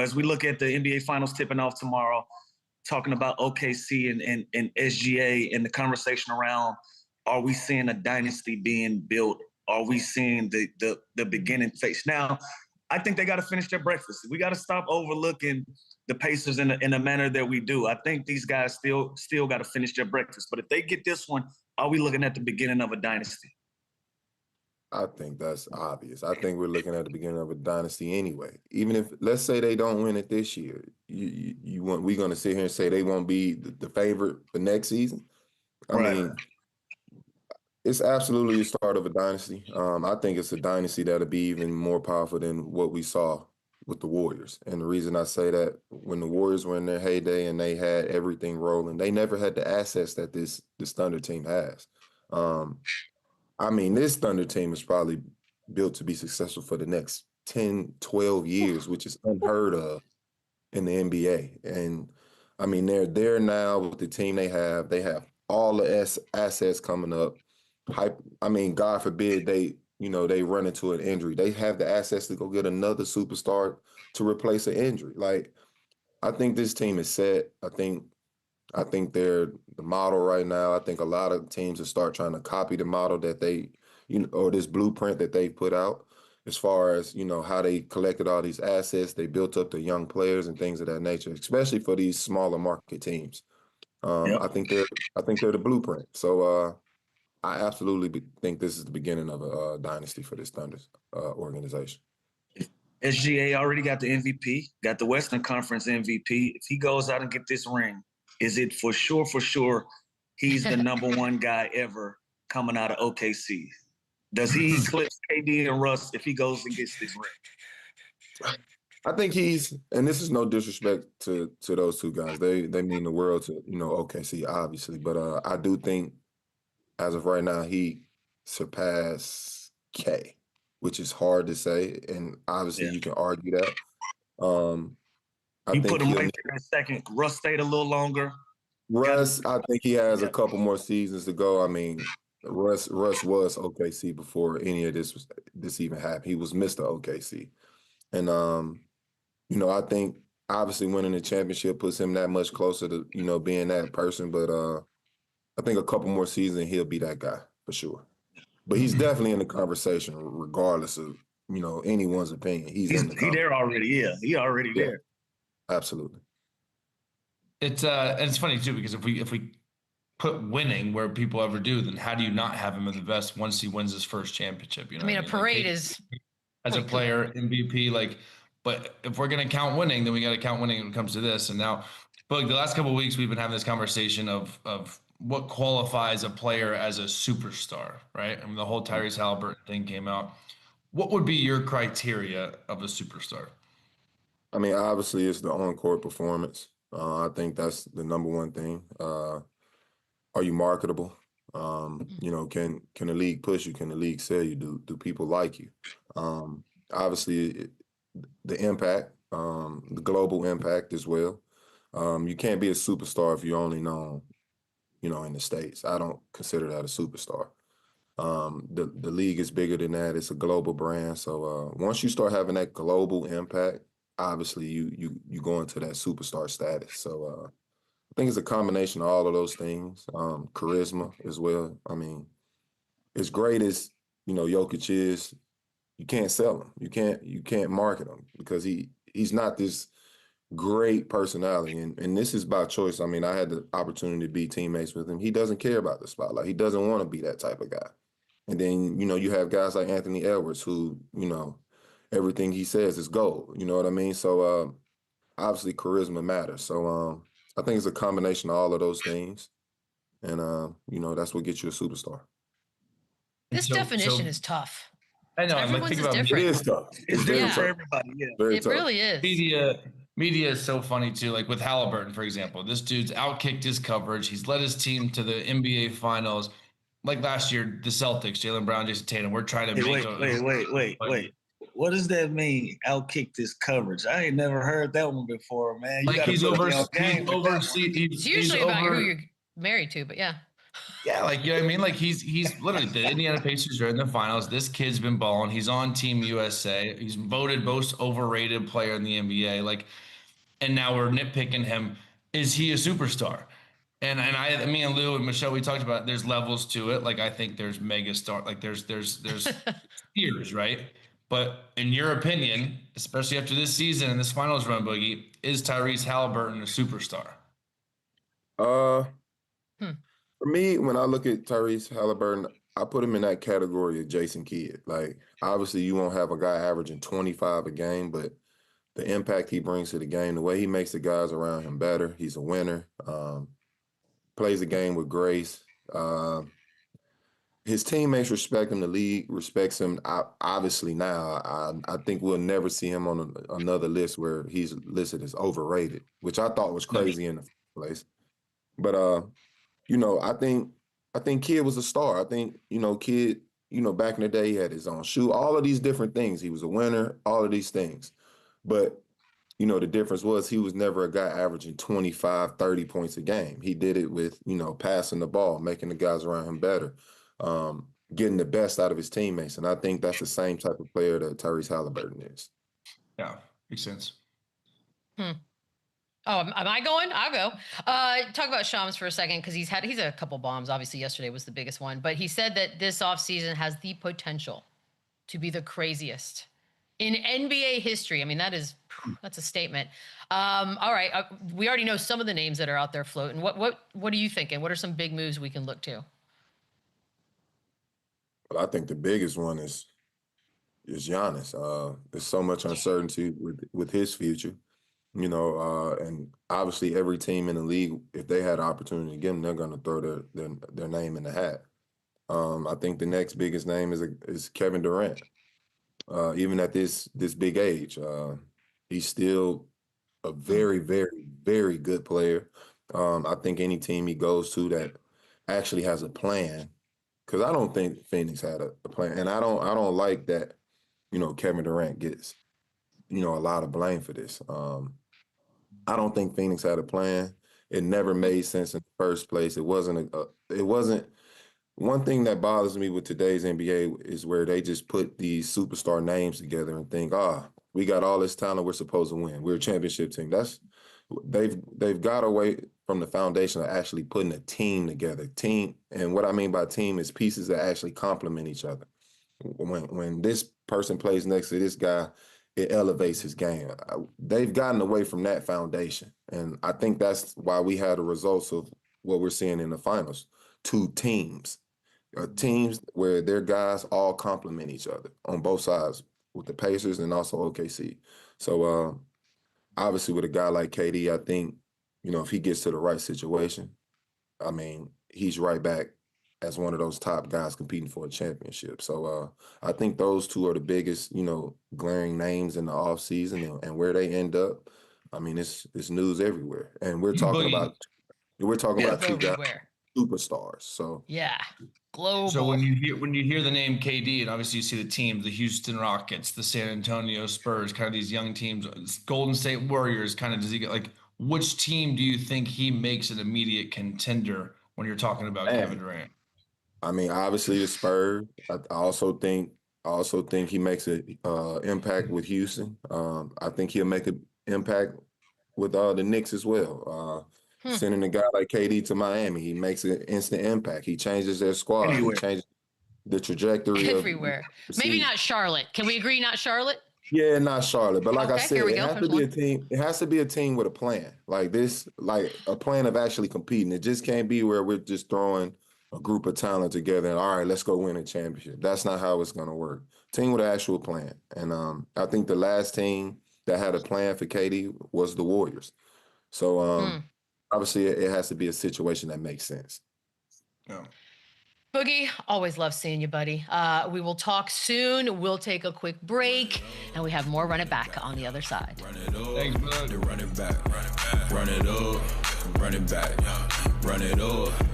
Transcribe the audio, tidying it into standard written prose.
As we look at the NBA Finals tipping off tomorrow, talking about OKC and SGA and the conversation around, are we seeing a dynasty being built? Are we seeing the beginning phase? Now, I think they got to finish their breakfast. We got to stop overlooking the Pacers in the manner that we do. I think these guys still got to finish their breakfast. But if they get this one, are we looking at the beginning of a dynasty? I think that's obvious. I think we're looking at the beginning of a dynasty anyway. Even if, let's say they don't win it this year, we're going to sit here and say they won't be the favorite for next season. I mean, it's absolutely the start of a dynasty. I think it's a dynasty that'll be even more powerful than what we saw with the Warriors. And the reason I say that, when the Warriors were in their heyday and they had everything rolling, they never had the assets that this Thunder team has. I mean, this Thunder team is probably built to be successful for the next 10, 12 years, which is unheard of in the NBA. And, I mean, they're there now with the team they have. They have all the assets coming up. I mean, God forbid they run into an injury. They have the assets to go get another superstar to replace an injury. Like, I think this team is set. I think they're the model right now. I think a lot of teams will start trying to copy the model that they, or this blueprint that they put out, as far as, how they collected all these assets. They built up the young players and things of that nature, especially for these smaller market teams. I think they're the blueprint. So I absolutely think this is the beginning of a dynasty for this Thunder organization. SGA already got the MVP, got the Western Conference MVP. If he goes out and get this ring, is it for sure he's the number one guy ever coming out of OKC? Does he eclipse KD and Russ if he goes and gets this ring? I think and this is no disrespect to those two guys. They mean the world to, OKC, obviously. But I do think, as of right now, he surpassed K, which is hard to say. And obviously you can argue that. You put him right there in a second. Russ stayed a little longer. Russ, I think he has a couple more seasons to go. I mean, Russ was OKC before any of this even happened. He was Mr. OKC. And, I think obviously winning the championship puts him that much closer to, being that person. But I think a couple more seasons, he'll be that guy for sure. But he's definitely in the conversation, regardless of, anyone's opinion. He's in the conversation. He there already, yeah. He already there. Absolutely. It's funny too, because if we put winning where people ever do, then how do you not have him in the best once he wins his first championship? I mean, a parade is as a player, MVP, but if we're gonna count winning, then we got to count winning when it comes to this. And now, but the last couple of weeks, we've been having this conversation of what qualifies a player as a superstar, right? I mean, the whole Tyrese Haliburton thing came out. What would be your criteria of a superstar? I mean, obviously, it's the on-court performance. I think that's the number one thing. Are you marketable? Can the league push you? Can the league sell you? Do people like you? Obviously, the impact, the global impact as well. You can't be a superstar if you're only known, in the States. I don't consider that a superstar. The league is bigger than that. It's a global brand. So once you start having that global impact, obviously you go into that superstar status. So I think it's a combination of all of those things. Charisma as well. I mean, as great as, Jokic is, you can't sell him. You can't market him because he's not this great personality. And this is by choice. I mean, I had the opportunity to be teammates with him. He doesn't care about the spotlight. He doesn't want to be that type of guy. And then, you have guys like Anthony Edwards who, everything he says is gold. You know what I mean? So obviously charisma matters. So I think it's a combination of all of those things. And, that's what gets you a superstar. This definition is tough. I know. Everyone's is different. It is tough. It's different for everybody. Yeah. It really is. Media is so funny too. Like with Haliburton, for example, this dude's outkicked his coverage. He's led his team to the NBA Finals. Like last year, the Celtics, Jaylen Brown, Jason Tatum. We're trying to wait. What does that mean? Outkicked his coverage. I ain't never heard that one before, man. It's usually about who you're married to, but yeah. Yeah, like, you know what I mean? Like he's literally the Indiana Pacers are in the finals. This kid's been balling. He's on Team USA. He's voted most overrated player in the NBA. Like, and now we're nitpicking him. Is he a superstar? And me and Lou and Michelle, we talked about there's levels to it. Like I think there's mega star, like there's tiers, right? But in your opinion, especially after this season and this finals run, Boogie, is Tyrese Halliburton a superstar? Uh, Hmm. for me, when I look at Tyrese Halliburton, I put him in that category of Jason Kidd. Like, obviously, you won't have a guy averaging 25 a game, but the impact he brings to the game, the way he makes the guys around him better, he's a winner. Plays the game with grace. His teammates respect him. The league respects him. Obviously, now I think we'll never see him on another list where he's listed as overrated, which I thought was crazy in the first place. But I think Kidd was a star. I think Kidd, back in the day, he had his own shoe. All of these different things. He was a winner. All of these things, but the difference was he was never a guy averaging 25, 30 points a game. He did it with, passing the ball, making the guys around him better, getting the best out of his teammates. And I think that's the same type of player that Tyrese Halliburton is. Yeah, makes sense. Oh, am I going? I'll go. Talk about Shams for a second because he's a couple bombs. Obviously, yesterday was the biggest one. But he said that this offseason has the potential to be the craziest in NBA history. I mean, that's a statement. All right, we already know some of the names that are out there floating. What are you thinking? What are some big moves we can look to? Well, I think the biggest one is Giannis. There's so much uncertainty with his future, and obviously every team in the league, if they had an opportunity to get him, they're going to throw their name in the hat. I think the next biggest name is Kevin Durant. Even at this big age, he's still a very, very, very good player. I think any team he goes to that actually has a plan, because I don't think Phoenix had a plan, and I don't like that. Kevin Durant gets a lot of blame for this. I don't think Phoenix had a plan. It never made sense in the first place. It wasn't. One thing that bothers me with today's NBA is where they just put these superstar names together and think, we got all this talent, we're supposed to win. We're a championship team. They've got away from the foundation of actually putting a team together. Team, and what I mean by team is pieces that actually complement each other. When this person plays next to this guy, it elevates his game. They've gotten away from that foundation, and I think that's why we had the results of what we're seeing in the finals. Two teams. Teams where their guys all complement each other on both sides, with the Pacers and also OKC. So obviously with a guy like KD, I think, if he gets to the right situation, I mean, he's right back as one of those top guys competing for a championship. So I think those two are the biggest, glaring names in the offseason, and where they end up, I mean, it's news everywhere. And we're talking about two guys, superstars. So yeah. Global. So when you hear the name KD, and obviously you see the team, the Houston Rockets, the San Antonio Spurs, kind of these young teams, Golden State Warriors, kind of, does he get like, which team do you think he makes an immediate contender when you're talking about Kevin Durant? I mean, obviously the Spurs. I also think he makes an impact with Houston. I think he'll make an impact with the Knicks as well. Sending a guy like KD to Miami, he makes an instant impact. He changes their squad. He changes the trajectory everywhere. Maybe not Charlotte. Can we agree not Charlotte? Yeah, not Charlotte. But like I said, it has to be a team. It has to be a team with a plan. Like this, like a plan of actually competing. It just can't be where we're just throwing a group of talent together and, all right, let's go win a championship. That's not how it's going to work. Team with an actual plan. And I think the last team that had a plan for KD was the Warriors. So obviously it has to be a situation that makes sense. Yeah. Boogie, always love seeing you, buddy. We will talk soon. We'll take a quick break, and we have more Run It Back on the other side. Run it up. Thanks, bud. Run it back. Run it up. Run it back. Run it up.